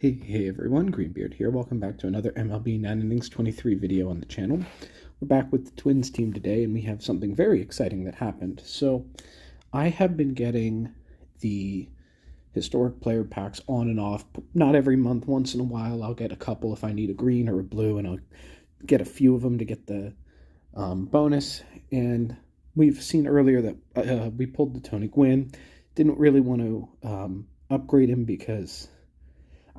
Hey everyone, Greenbeard here. Welcome back to another MLB 9 Innings 23 video on the channel. We're back with the Twins team today, and we have something very exciting that happened. So, I have been getting the historic player packs on and off, not every month, once in a while. I'll get a couple if I need a green or a blue, and I'll get a few of them to get the bonus. And we've seen earlier that we pulled the Tony Gwynn. Didn't really want to upgrade him because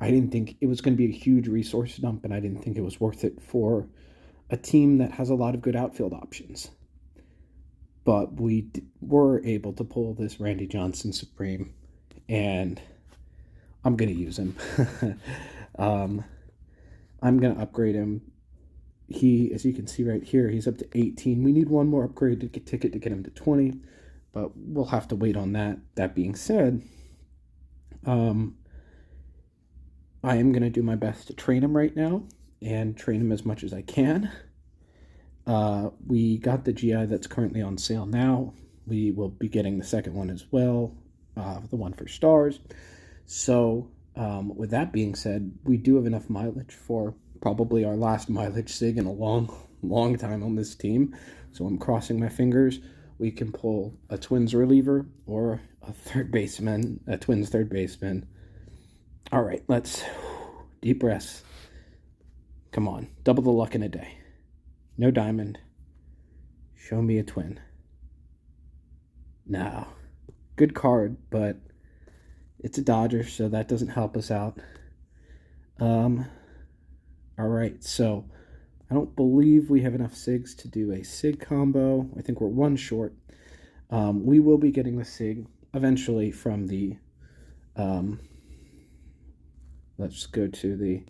I didn't think it was going to be a huge resource dump, and I didn't think it was worth it for a team that has a lot of good outfield options. But we were able to pull this Randy Johnson Supreme, and I'm going to use him. I'm going to upgrade him. He, as you can see right here, he's up to 18. We need one more upgrade ticket to get him to 20, but we'll have to wait on that. That being said, I am going to do my best to train him right now and train him as much as I can. We got the GI that's currently on sale now. We will be getting the second one as well, the one for stars. So with that being said, we do have enough mileage for probably our last mileage SIG in a long time on this team. So I'm crossing my fingers. We can pull a Twins reliever or a Twins third baseman. All right, let's deep breaths. Come on, double the luck in a day. No diamond. Show me a twin. Now, good card, but it's a Dodger, so that doesn't help us out. All right, so I don't believe we have enough SIGs to do a SIG combo. I think we're one short. We will be getting the SIG eventually from the let's go to the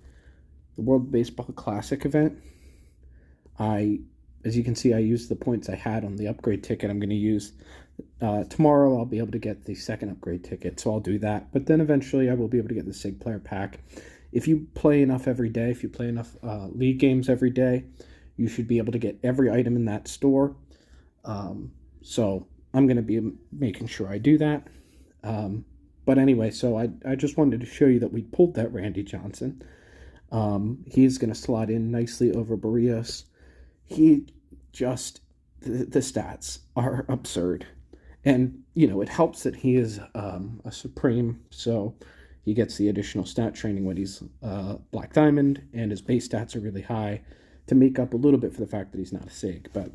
World Baseball Classic event. As you can see, I used the points I had on the upgrade ticket. I'm going to use tomorrow. I'll be able to get the second upgrade ticket, so I'll do that. But then eventually, I will be able to get the SIG player pack. If you play enough every day, if you play enough league games every day, you should be able to get every item in that store. So I'm going to be making sure I do that. But anyway, so I just wanted to show you that we pulled that Randy Johnson. He's going to slot in nicely over Barrios. The stats are absurd. And, it helps that he is a Supreme, so he gets the additional stat training when he's Black Diamond, and his base stats are really high to make up a little bit for the fact that he's not a SIG. But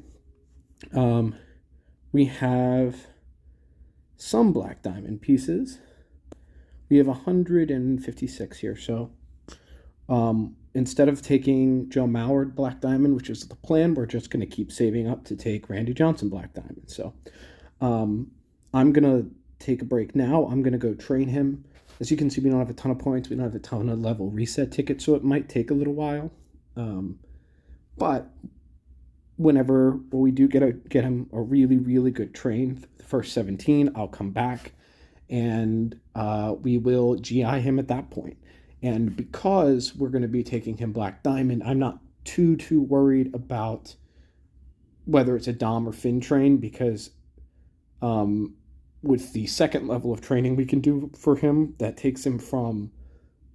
we have some Black Diamond pieces. We have 156 here, so instead of taking Joe Mauer Black Diamond, which is the plan, we're just going to keep saving up to take Randy Johnson Black Diamond. So I'm going to take a break now. I'm going to go train him. As you can see, we don't have a ton of points. We don't have a ton of level reset tickets, so it might take a little while. But whenever we do get him a really, really good train, the first 17, I'll come back and we will GI him at that point. And because we're going to be taking him Black Diamond, I'm not too worried about whether it's a Dom or Fin train, because with the second level of training we can do for him, that takes him from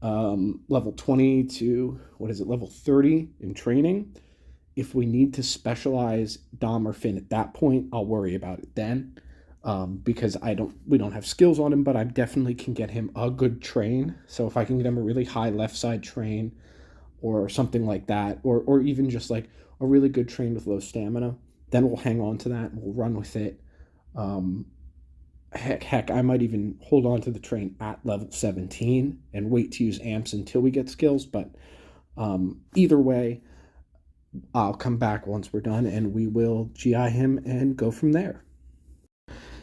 level 20 to, level 30 in training. If we need to specialize Dom or Fin at that point, I'll worry about it then. Because we don't have skills on him, but I definitely can get him a good train. So if I can get him a really high left side train or something like that, or even just like a really good train with low stamina, then we'll hang on to that and we'll run with it. Heck, I might even hold on to the train at level 17 and wait to use amps until we get skills. But either way, I'll come back once we're done and we will GI him and go from there.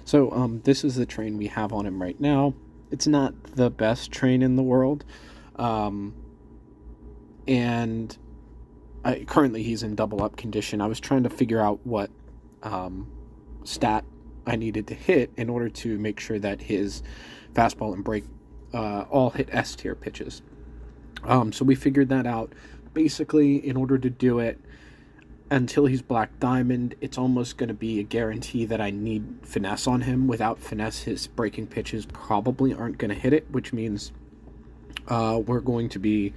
So this is the train we have on him right now. It's not the best train in the world. And currently he's in double up condition. I was trying to figure out what stat I needed to hit in order to make sure that his fastball and break all hit S tier pitches. So we figured that out. Basically, in order to do it, until he's Black Diamond, it's almost going to be a guarantee that I need finesse on him. Without finesse, his breaking pitches probably aren't going to hit it, which means we're going to be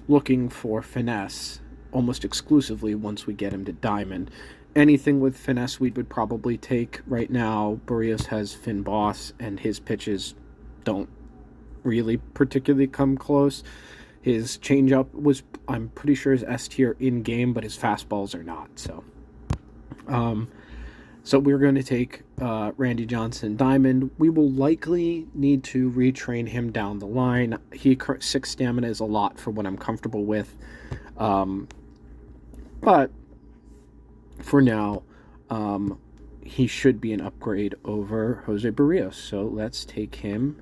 looking for finesse almost exclusively once we get him to diamond. Anything with finesse we would probably take. Right now, Barrios has Finn Boss, and his pitches don't really particularly come close. His changeup was, I'm pretty sure, is S tier in game, but his fastballs are not. So we're going to take Randy Johnson diamond. We will likely need to retrain him down the line. 6 stamina is a lot for what I'm comfortable with. But for now, he should be an upgrade over Jose Barrios. So let's take him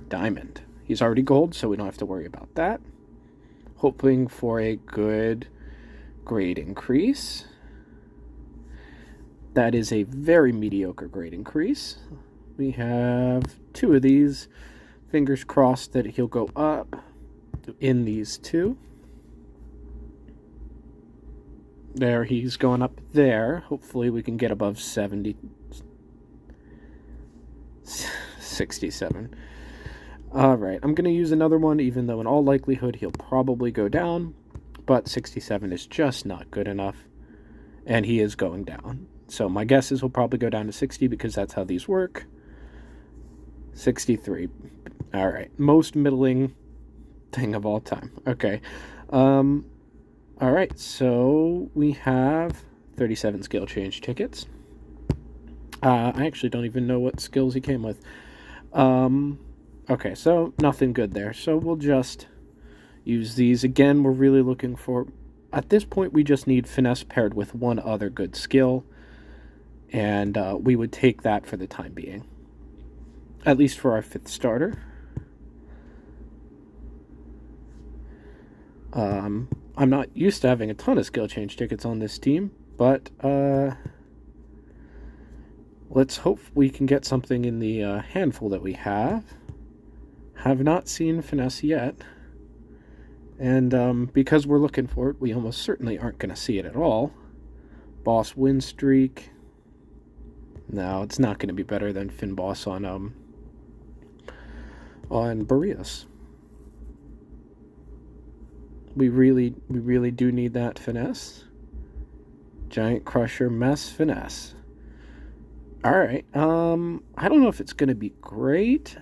diamond. He's already gold, so we don't have to worry about that. Hoping for a good grade increase. That is a very mediocre grade increase. We have 2 of these. Fingers crossed that he'll go up in these 2. There, he's going up there. Hopefully we can get above 67. Alright, I'm going to use another one, even though in all likelihood he'll probably go down. But 67 is just not good enough. And he is going down. So my guess is he'll probably go down to 60 because that's how these work. 63. Alright, most middling thing of all time. Okay. Alright, so we have 37 skill change tickets. I actually don't even know what skills he came with. Okay, so nothing good there. So we'll just use these. Again, we're really looking for... At this point, we just need finesse paired with one other good skill. And we would take that for the time being. At least for our 5th starter. I'm not used to having a ton of skill change tickets on this team, but let's hope we can get something in the handful that we have. Have not seen finesse yet, and because we're looking for it, we almost certainly aren't going to see it at all. Boss win streak. No, it's not going to be better than Finn Boss on Barrios. We really do need that finesse. Giant Crusher, Mess, finesse. Alright, I don't know if it's going to be great,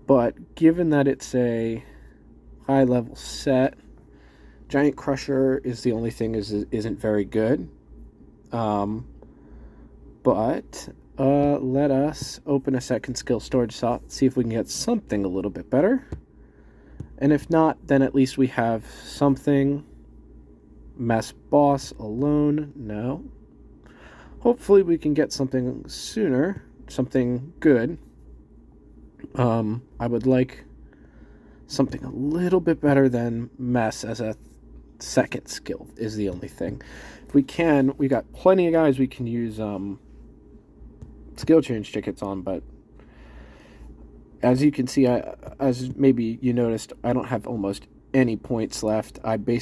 but given that it's a high-level set, Giant Crusher is the only thing isn't very good. But let us open a second skill storage slot, see if we can get something a little bit better. And if not, then at least we have something. Mess Boss alone, no. Hopefully we can get something sooner, something good. I would like something a little bit better than Mess as a second skill is the only thing. If we can, we got plenty of guys we can use skill change tickets on, but as you can see, as maybe you noticed, I don't have almost any points left. I've been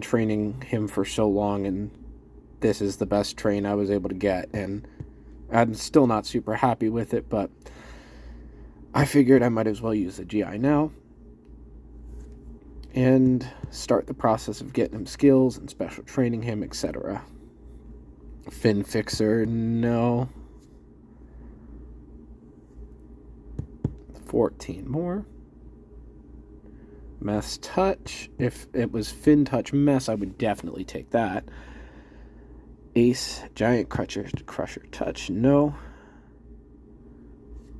training him for so long, and this is the best train I was able to get, and I'm still not super happy with it, but I figured I might as well use the GI now and start the process of getting him skills and special training him, etc. Fin Fixer, no. 14 more. Mess Touch. If it was Fin Touch Mess, I would definitely take that. Ace, Giant Crusher Touch, no.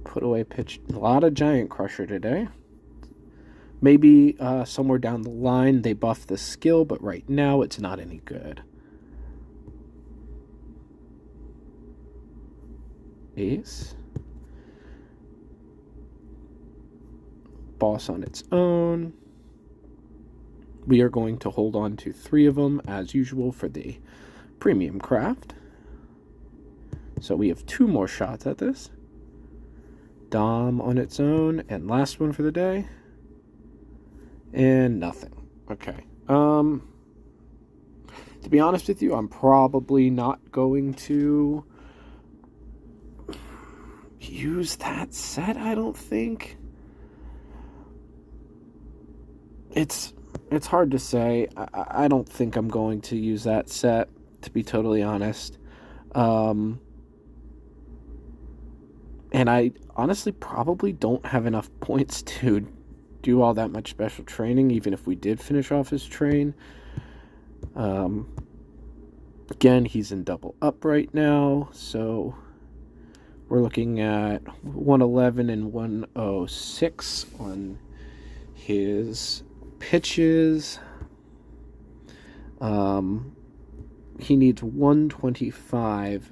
Put away pitch, a lot of Giant Crusher today. Maybe somewhere down the line they buff the skill, but right now it's not any good. Ace. Boss on its own. We are going to hold on to 3 of them as usual for the premium craft. So we have 2 more shots at this. Dom on its own, and last one for the day. And nothing. Okay. To be honest with you, I'm probably not going to use that set, I don't think. it's hard to say. I don't think I'm going to use that set, to be totally honest. Um, and I honestly probably don't have enough points to do all that much special training, even if we did finish off his train. Again, he's in double up right now, so we're looking at 111 and 106 on his pitches. He needs 125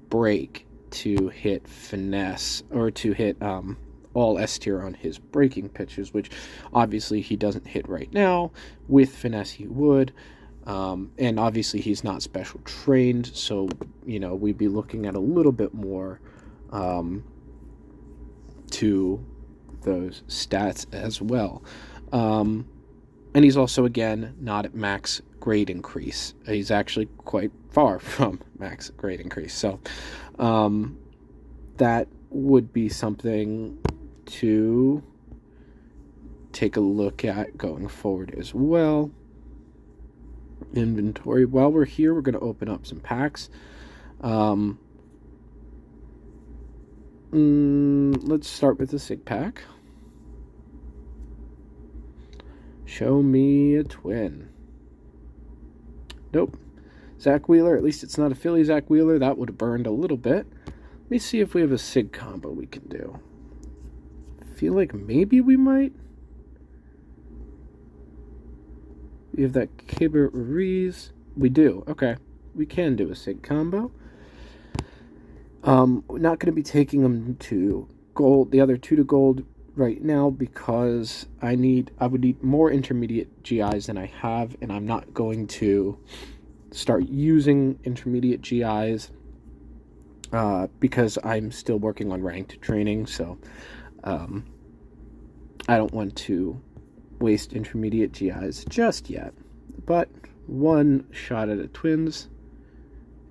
break to hit finesse, or to hit all S tier on his breaking pitches, which obviously he doesn't hit right now. With finesse he would. And obviously he's not special trained, so we'd be looking at a little bit more to those stats as well. And he's also, again, not at max grade increase. He's actually quite far from max grade increase. So that would be something to take a look at going forward as well. Inventory. While we're here, we're going to open up some packs. Let's start with the SIG pack. Show me a twin. Nope. Zach Wheeler. At least it's not a Philly Zach Wheeler. That would have burned a little bit. Let me see if we have a SIG combo we can do. I feel like maybe we might. We have that Keibert Ruiz. We do. Okay. We can do a SIG combo. We're not going to be taking them to gold, the other two to gold right now, because I would need more intermediate GIs than I have, and I'm not going to start using intermediate GIs because I'm still working on ranked training, so I don't want to waste intermediate GIs just yet. But one shot at a twins,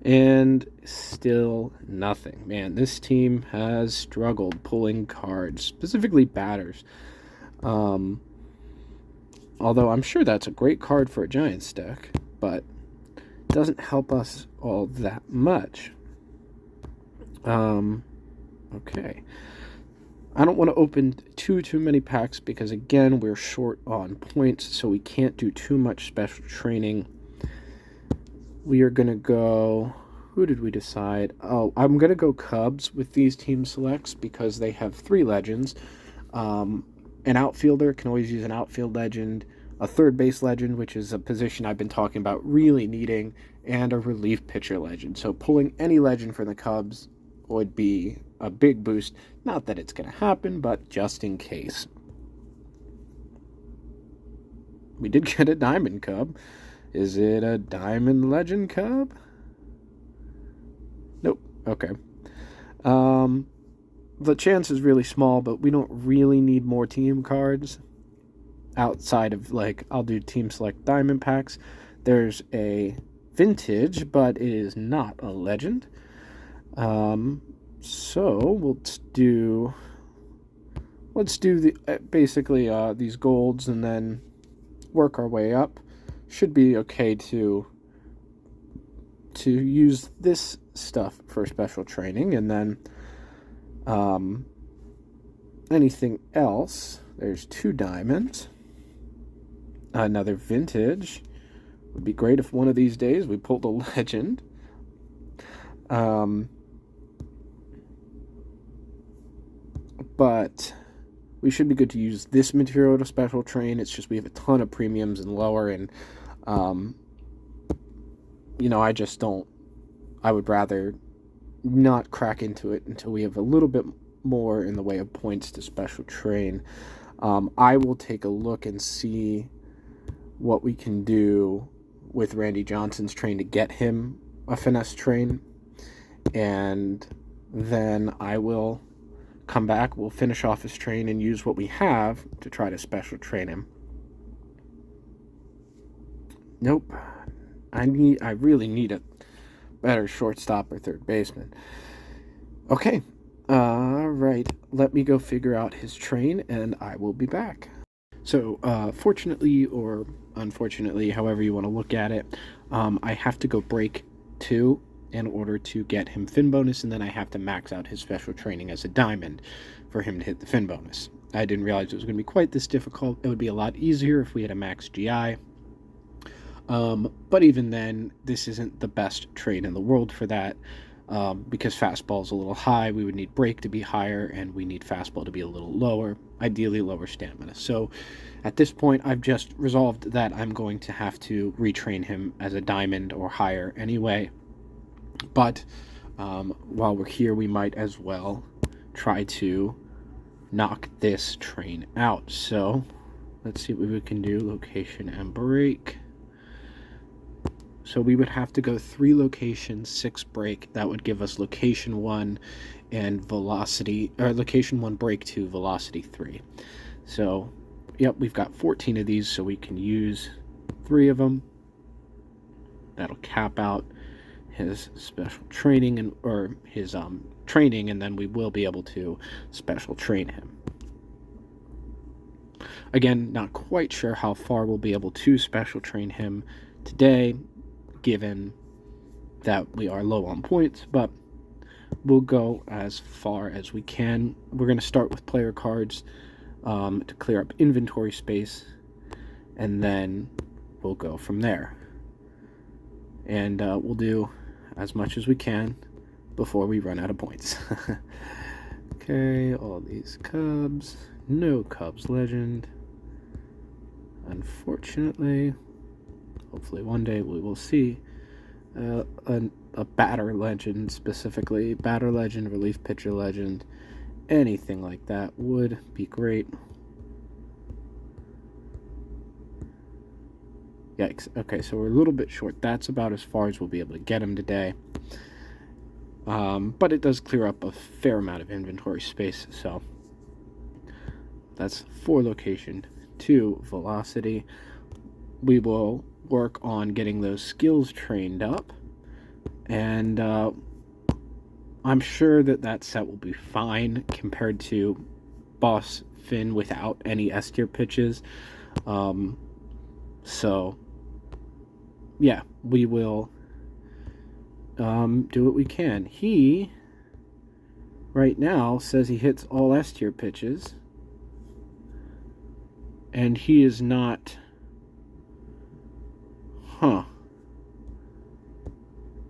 and still nothing. Man, this team has struggled pulling cards, specifically batters. Although I'm sure that's a great card for a Giants deck, but doesn't help us all that much. Okay. I don't want to open too many packs because, again, we're short on points, so we can't do too much special training. We are going to go... Who did we decide? Oh, I'm going to go Cubs with these team selects because they have 3 legends. An outfielder can always use an outfield legend, a third base legend, which is a position I've been talking about really needing, and a relief pitcher legend. So pulling any legend for the Cubs would be a big boost. Not that it's going to happen, but just in case. We did get a Diamond Cub. Is it a Diamond Legend Cub? Nope. Okay. The chance is really small, but we don't really need more team cards outside of, I'll do team select diamond packs. There's a vintage, but it is not a legend. So let's do the basically these golds and then work our way up. Should be okay to use this stuff for special training, and then anything else. There's 2 diamonds, another vintage. Would be great if one of these days we pulled a legend. But we should be good to use this material to special train. It's just we have a ton of premiums and lower, and I would rather not crack into it until we have a little bit more in the way of points to special train. I will take a look and see what we can do with Randy Johnson's train to get him a finesse train, and then I will come back, we'll finish off his train and use what we have to try to special train him. Nope. I really need a better shortstop or third baseman. Okay. Alright. Let me go figure out his train and I will be back. So, fortunately or unfortunately, however you want to look at it, I have to go break 2 in order to get him fin bonus, and then I have to max out his special training as a diamond for him to hit the fin bonus. I didn't realize it was going to be quite this difficult. It would be a lot easier if we had a max GI. But even then, this isn't the best trade in the world for that. Because fastball is a little high, we would need break to be higher, and we need fastball to be a little lower, ideally lower stamina. So at this point, I've just resolved that I'm going to have to retrain him as a diamond or higher anyway. But while we're here, we might as well try to knock this train out. So let's see what we can do. Location and break. So we would have to go 3 locations, 6 break. That would give us location 1 and velocity, or location 1 break 2, velocity 3. So, yep, we've got 14 of these, so we can use 3 of them. That'll cap out his special training or his training, and then we will be able to special train him. Again, not quite sure how far we'll be able to special train him today, given that we are low on points, but we'll go as far as we can. We're going to start with player cards to clear up inventory space, and then we'll go from there. And we'll do as much as we can before we run out of points. Okay, all these Cubs. No Cubs legend, unfortunately. Hopefully one day we will see a batter legend, specifically batter legend, relief pitcher legend, anything like that would be great. Yikes. Okay, so we're a little bit short. That's about as far as we'll be able to get him today. But it does clear up a fair amount of inventory space, so that's 4 location, 2 velocity. We will work on getting those skills trained up, and I'm sure that set will be fine compared to Boss Finn without any S tier pitches. So yeah, we will do what we can. He right now says he hits all S tier pitches, and he is not.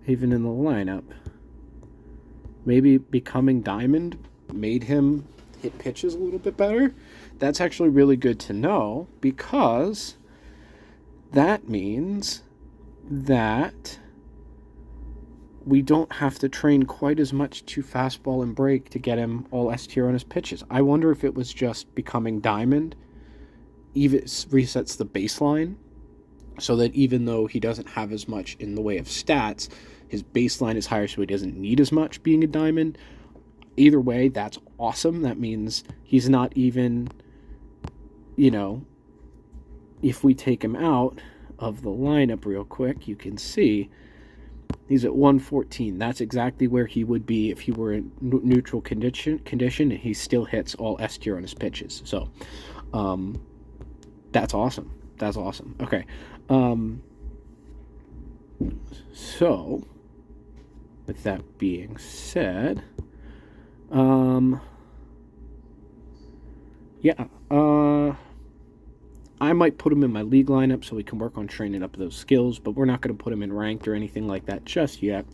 Even in the lineup. Maybe becoming diamond made him hit pitches a little bit better. That's actually really good to know, because that means that we don't have to train quite as much to fastball and break to get him all S tier on his pitches. I wonder if it was just becoming diamond even resets the baseline, so that even though he doesn't have as much in the way of stats, his baseline is higher, so he doesn't need as much being a diamond. Either way, that's awesome. That means he's not even, if we take him out of the lineup real quick, you can see he's at 114. That's exactly where he would be if he were in neutral condition, and he still hits all S tier on his pitches. So, that's awesome. That's awesome. Okay. So, with that being said, I might put him in my league lineup so we can work on training up those skills, but we're not going to put him in ranked or anything like that just yet.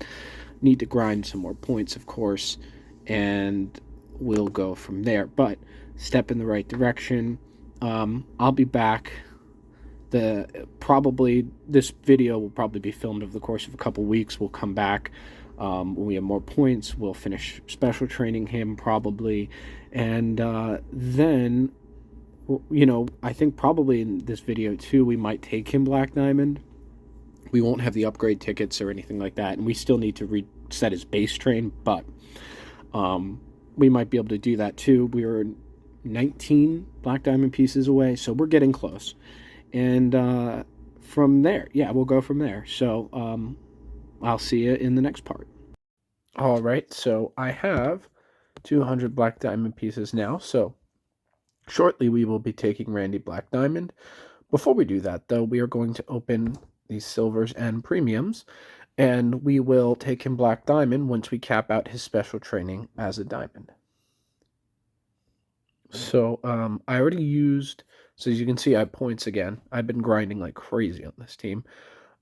Need to grind some more points, of course, and we'll go from there. But step in the right direction. I'll be back. This video will probably be filmed over the course of a couple weeks. We'll come back when we have more points. We'll finish special training him probably, and then, I think probably in this video too, we might take him Black Diamond. We won't have the upgrade tickets or anything like that, and we still need to reset his base train, but we might be able to do that too. We're 19 Black Diamond pieces away, so we're getting close. And from there, we'll go from there. So I'll see you in the next part. All right, so I have 200 Black Diamond pieces now, so Shortly, we will be taking Randy Black Diamond. Before we do that, though, we are going to open these silvers and premiums, and we will take him Black Diamond once we cap out his special training as a diamond. So I already used, so as you can see, I have points again. I've been grinding like crazy on this team.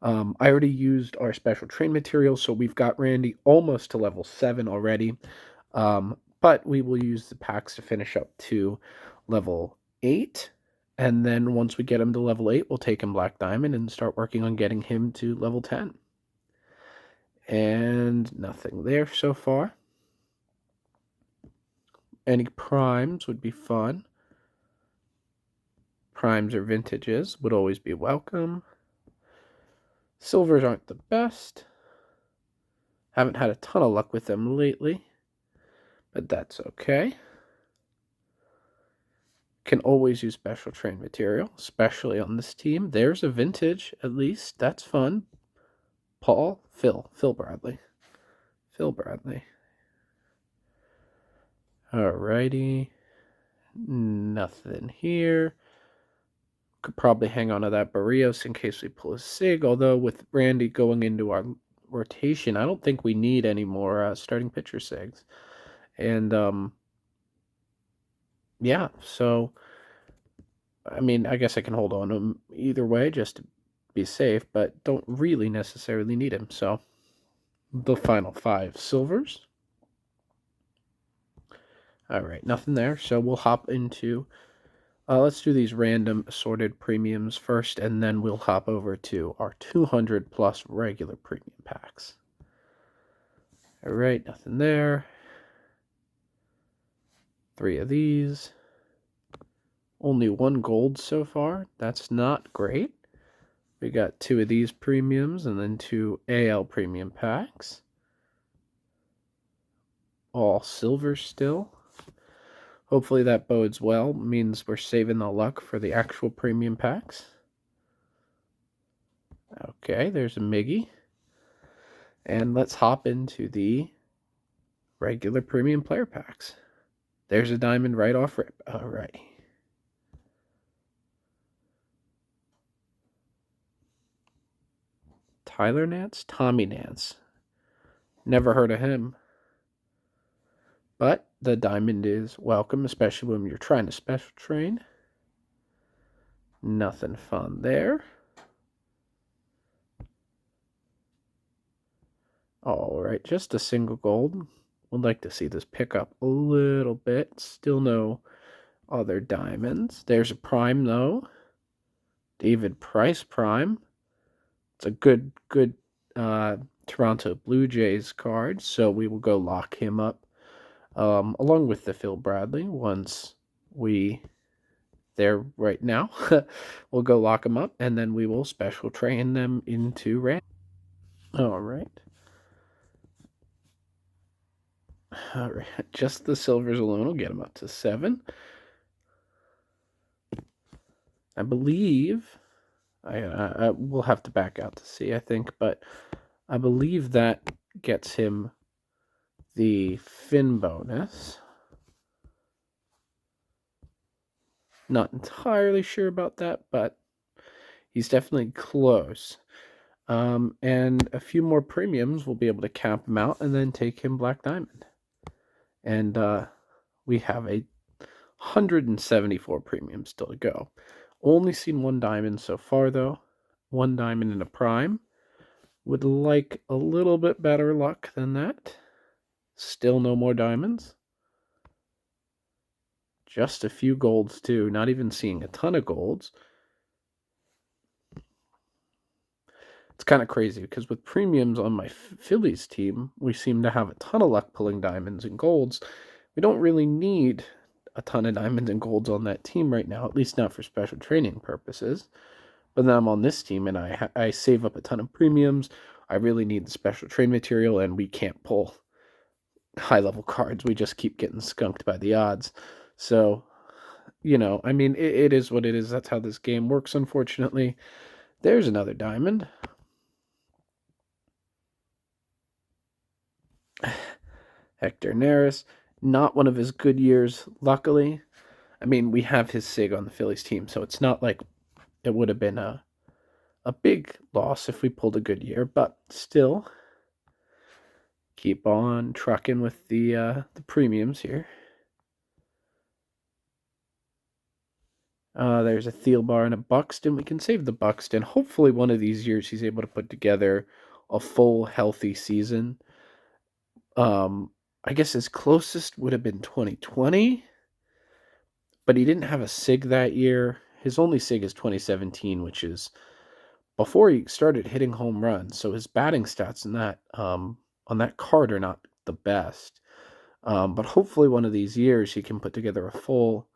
I already used our special train material, so we've got Randy almost to level 7 already. But we will use the packs to finish up to level 8. And then once we get him to level 8, we'll take him Black Diamond and start working on getting him to level 10. And nothing there so far. Any primes would be fun. Primes or vintages would always be welcome. Silvers aren't the best. Haven't had a ton of luck with them lately, but that's okay. Can always use special train material, especially on this team. There's a vintage, at least. That's fun. Phil Bradley. Alrighty. Nothing here. Could probably hang on to that Barrios in case we pull a Sig, although with Randy going into our rotation, I don't think we need any more starting pitcher Sigs. And, yeah, so, I mean, I guess I can hold on to him either way just to be safe, but don't really necessarily need him, so the final 5 silvers. Alright, nothing there, so we'll hop into... let's do these random assorted premiums first, and then we'll hop over to our 200 plus regular premium packs. Alright, nothing there. 3 of these. Only 1 gold so far. That's not great. We got 2 of these premiums and then 2 AL premium packs. All silver still. Hopefully that bodes well. Means we're saving the luck for the actual premium packs. Okay, there's a Miggy. And let's hop into the regular premium player packs. There's a diamond right off rip. Alright. Tyler Nance? Tommy Nance. Never heard of him. But the diamond is welcome, especially when you're trying to special train. Nothing fun there. Alright, just a single gold. Would like to see this pick up a little bit. Still no other diamonds. There's a prime, though. David Price prime. It's a good Toronto Blue Jays card, so we will go lock him up. Along with the Phil Bradley, once we... there right now. We'll go lock them up, and then we will special train them into Randy. Alright. Alright, just the silvers alone will get them up to 7. I believe... I will have to back out to see, I think, but I believe that gets him the fin bonus. Not entirely sure about that, but he's definitely close. And a few more premiums, we'll be able to cap him out and then take him Black Diamond. And we have 174 premiums still to go. Only seen 1 diamond so far, though. 1 diamond in a prime. Would like a little bit better luck than that. Still no more diamonds. Just a few golds, too. Not even seeing a ton of golds. It's kind of crazy because with premiums on my Phillies team, we seem to have a ton of luck pulling diamonds and golds. We don't really need a ton of diamonds and golds on that team right now, at least not for special training purposes. But then I'm on this team and I save up a ton of premiums. I really need the special train material, and we can't pull high-level cards. We just keep getting skunked by the odds. So, you know, I mean, it is what it is. That's how this game works, unfortunately. There's another diamond. Hector Neris. Not one of his good years, luckily. I mean, we have his SIG on the Phillies team, so it's not like it would have been a big loss if we pulled a good year, but still, keep on trucking with the premiums here. There's a Thielbar and a Buxton. We can save the Buxton. Hopefully, one of these years he's able to put together a full healthy season. I guess his closest would have been 2020, but he didn't have a SIG that year. His only SIG is 2017, which is before he started hitting home runs. So his batting stats on that card are not the best. But hopefully one of these years he can put together a full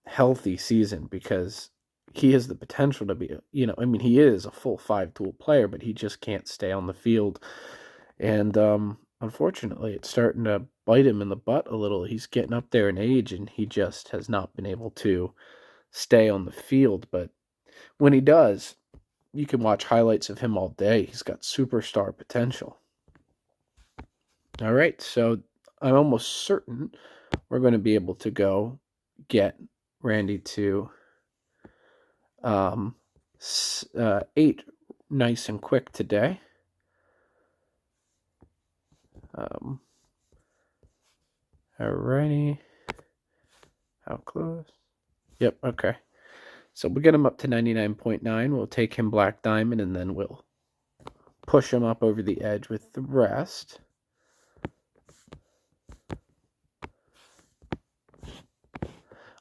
healthy season, because he has the potential to be, I mean, he is a full 5-tool player, but he just can't stay on the field. And unfortunately, it's starting to bite him in the butt a little. He's getting up there in age, and he just has not been able to stay on the field. But when he does, you can watch highlights of him all day. He's got superstar potential. All right, so I'm almost certain we're going to be able to go get Randy to 8 nice and quick today. Alrighty. How close? Yep, okay. So we'll get him up to 99.9. We'll take him Black Diamond, and then we'll push him up over the edge with the rest.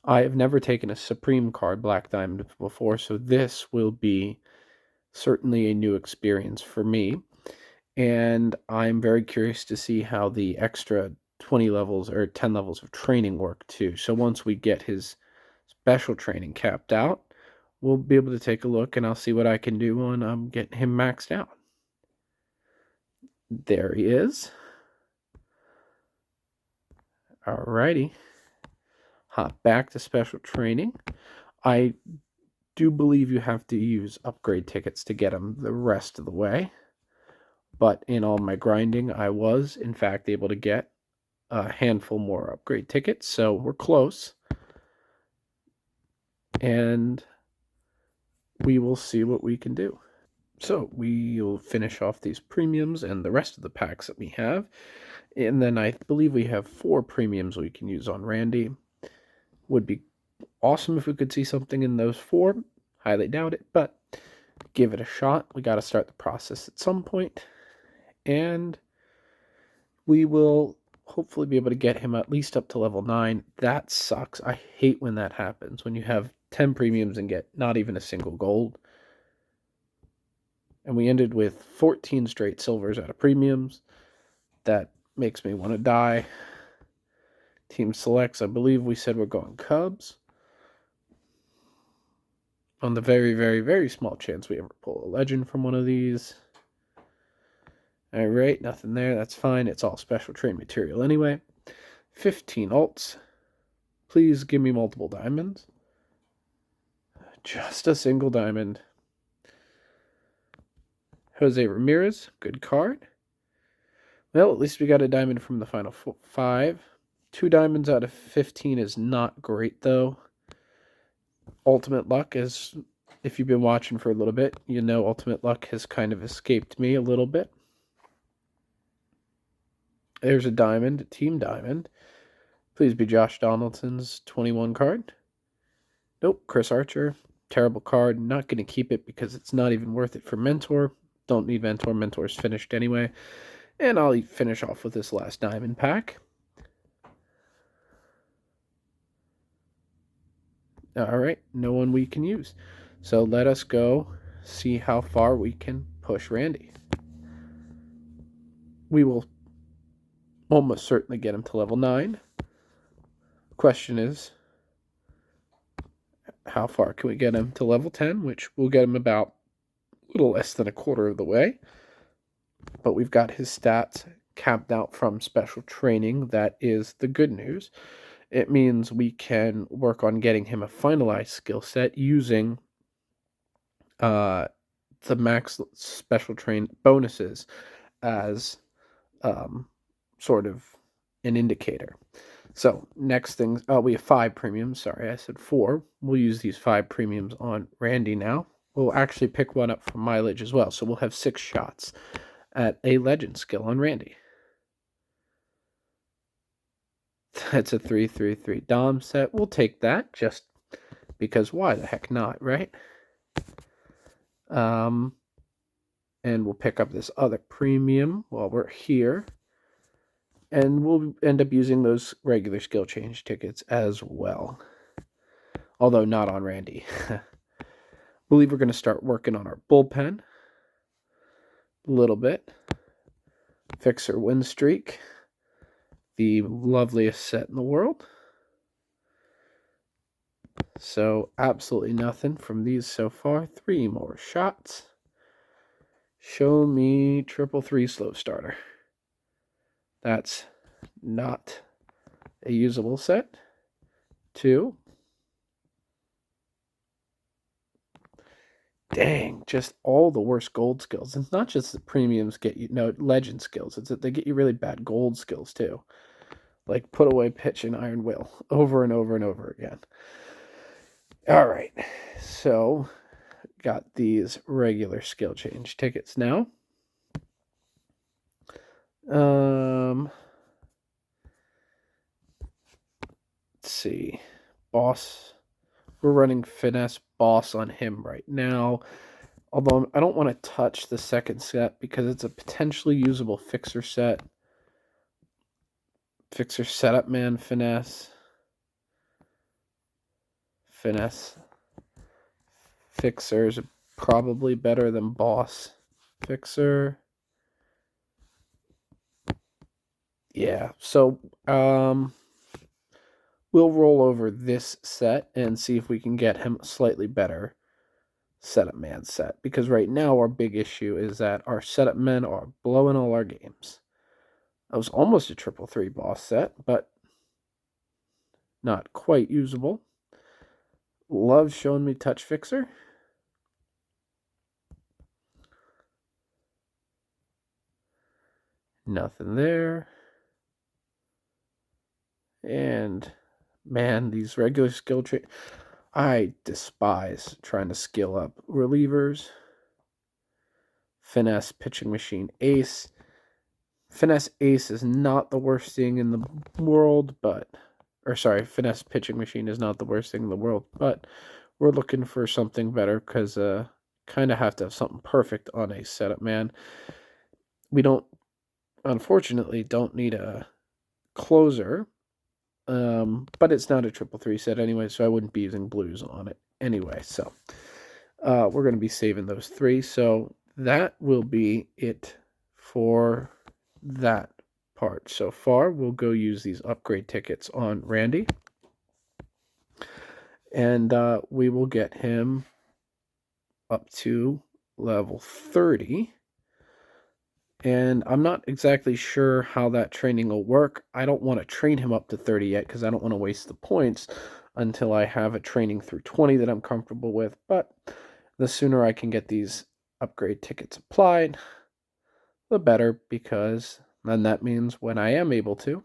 I have never taken a Supreme card Black Diamond before, so this will be certainly a new experience for me. And I'm very curious to see how the extra 20 levels or 10 levels of training work too. So once we get his special training capped out, we'll be able to take a look, and I'll see what I can do on getting him maxed out. There he is. Alrighty. Hop back to special training. I do believe you have to use upgrade tickets to get him the rest of the way. But in all my grinding, I was, in fact, able to get a handful more upgrade tickets. So we're close. And we will see what we can do. So we'll finish off these premiums and the rest of the packs that we have. And then I believe we have 4 premiums we can use on Randy. Would be awesome if we could see something in those 4. Highly doubt it, but give it a shot. We got to start the process at some point. And we will hopefully be able to get him at least up to level 9. That sucks. I hate when that happens, when you have 10 premiums and get not even a single gold. And we ended with 14 straight silvers out of premiums. That makes me want to die. Team selects, I believe we said we're going Cubs. On the very, very, very small chance we ever pull a legend from one of these. All right, nothing there. That's fine. It's all special trade material anyway. 15 alts. Please give me multiple diamonds. Just a single diamond. Jose Ramirez, good card. Well, at least we got a diamond from the final 5. 2 diamonds out of 15 is not great, though. Ultimate Luck is, if you've been watching for a little bit, you know Ultimate Luck has kind of escaped me a little bit. There's a diamond, a team diamond. Please be Josh Donaldson's 21 card. Nope, Chris Archer. Terrible card. Not going to keep it because it's not even worth it for Mentor. Don't need Mentor. Mentor's finished anyway. And I'll finish off with this last diamond pack. Alright, no one we can use. So let us go see how far we can push Randy. We will almost certainly get him to level 9. Question is, how far can we get him to level 10, which will get him about a little less than a quarter of the way. But we've got his stats capped out from special training. That is the good news. It means we can work on getting him a finalized skill set using the max special train bonuses as sort of an indicator. So next thing, we have 5 premiums. Sorry, I said 4. We'll use these 5 premiums on Randy now. We'll actually pick one up from mileage as well. So we'll have 6 shots at a legend skill on Randy. That's a 3-3-3 Dom set. We'll take that just because why the heck not, right? And we'll pick up this other premium while we're here. And we'll end up using those regular skill change tickets as well. Although not on Randy. I believe we're going to start working on our bullpen a little bit. Fixer win streak. The loveliest set in the world. So absolutely nothing from these so far. 3 more shots. Show me 333 slow starter. That's not a usable set. 2. Dang, just all the worst gold skills. It's not just the premiums get you legend skills. It's that they get you really bad gold skills too. Like put away pitch and iron will over and over and over again. All right. So got these regular skill change tickets now. Let's see. Boss. We're running finesse boss on him right now. Although I don't want to touch the second set because it's a potentially usable fixer set. Fixer setup man finesse. Finesse. Fixer's probably better than boss. Fixer. Yeah, so we'll roll over this set and see if we can get him a slightly better setup man set. Because right now our big issue is that our setup men are blowing all our games. I was almost a 333 boss set, but not quite usable. Love showing me touch fixer. Nothing there. And man, these regular skill trade, I despise trying to skill up relievers. Finesse pitching machine ace. Finesse ace is not the worst thing in the world, finesse pitching machine is not the worst thing in the world, but we're looking for something better because kind of have to have something perfect on a setup man. We unfortunately don't need a closer, but it's not a 333 set anyway, so I wouldn't be using blues on it anyway. So we're going to be saving those 3. So that will be it for that part so far. We'll go use these upgrade tickets on Randy. And we will get him up to level 30. And I'm not exactly sure how that training will work. I don't want to train him up to 30 yet because I don't want to waste the points until I have a training through 20 that I'm comfortable with. But the sooner I can get these upgrade tickets applied, the better, because then that means when I am able to,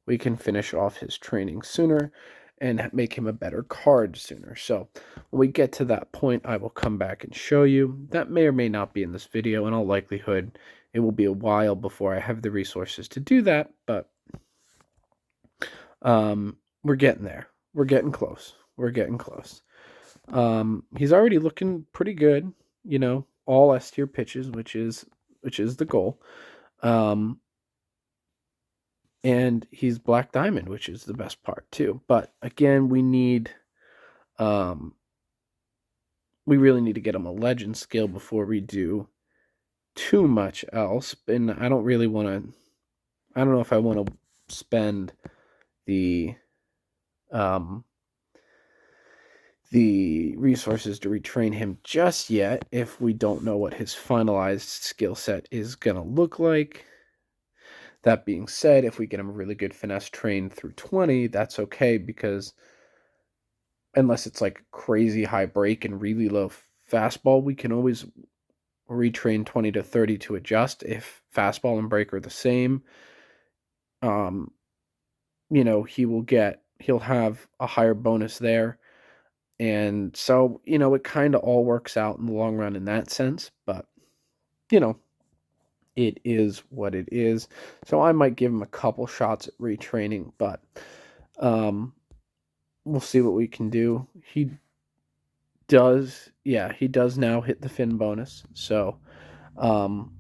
we can finish off his training sooner and make him a better card sooner. So when we get to that point, I will come back and show you. That may or may not be in this video. In all likelihood, it will be a while before I have the resources to do that, but we're getting there. We're getting close. We're getting close. He's already looking pretty good, all S tier pitches, which is the goal. And he's Black Diamond, which is the best part too. But again, we really need to get him a legend skill before we do too much else. And I don't know if I want to spend the resources to retrain him just yet if we don't know what his finalized skill set is going to look like. That being said, if we get him a really good finesse train through 20, that's okay, because unless it's like crazy high break and really low fastball, we can always retrain 20 to 30 to adjust if fastball and break are the same. he'll have a higher bonus there. And so, it kind of all works out in the long run in that sense, but, you know, it is what it is. So I might give him a couple shots at retraining, but um, we'll see what we can do. He does now hit the Finn bonus. So um,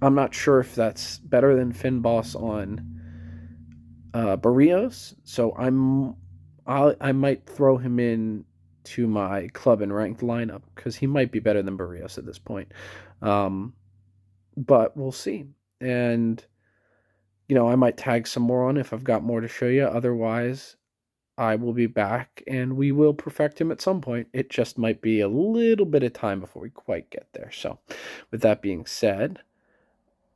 I'm not sure if that's better than Finn Boss on Barrios. So I might throw him in to my club and ranked lineup because he might be better than Barrios at this point. But we'll see. And I might tag some more on if I've got more to show you. Otherwise, I will be back and we will perfect him at some point. It just might be a little bit of time before we quite get there. So, with that being said,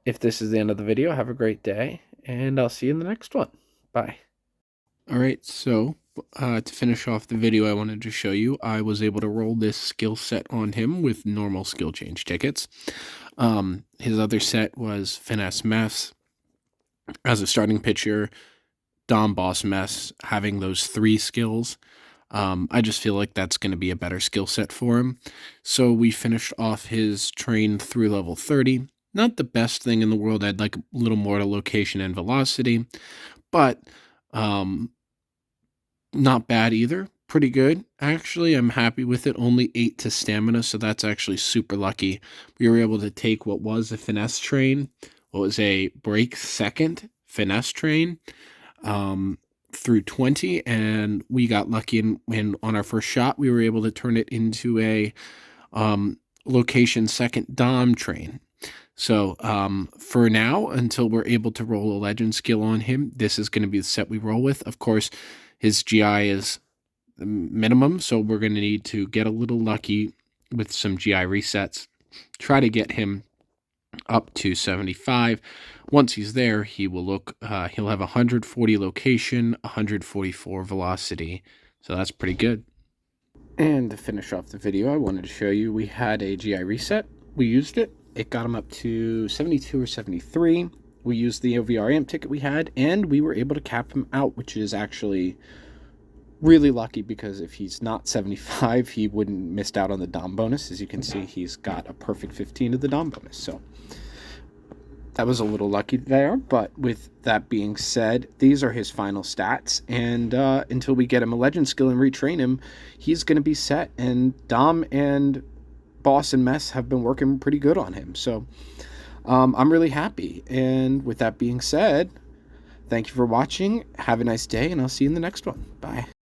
if this is the end of the video, have a great day, and I'll see you in the next one. Bye. All right, so to finish off the video I wanted to show you, I was able to roll this skill set on him with normal skill change tickets. His other set was Finesse Mess as a starting pitcher, Dom Boss Mess having those 3 skills. I just feel like that's going to be a better skill set for him. So we finished off his train through level 30. Not the best thing in the world. I'd like a little more to location and velocity, but not bad either. Pretty good. Actually, I'm happy with it. Only 8 to stamina, so that's actually super lucky. We were able to take what was a finesse train, what was a break second finesse train, through 20, and we got lucky and on our first shot we were able to turn it into a location second Dom train. So for now, until we're able to roll a legend skill on him, this is going to be the set we roll with. Of course, his GI is minimum, so we're going to need to get a little lucky with some GI resets, try to get him up to 75. Once he's there, he'll have 140 location, 144 velocity. So that's pretty good. And to finish off the video, I wanted to show you we had a GI reset. We used it. It got him up to 72 or 73. We used the OVR amp ticket we had, and we were able to cap him out, which is actually really lucky because if he's not 75, he wouldn't missed out on the Dom bonus. As you can see, he's got a perfect 15 of the Dom bonus. So that was a little lucky there, but with that being said, these are his final stats, and until we get him a legend skill and retrain him, he's going to be set, and Dom and Boss and Mess have been working pretty good on him, so I'm really happy. And with that being said, thank you for watching, have a nice day, and I'll see you in the next one. Bye.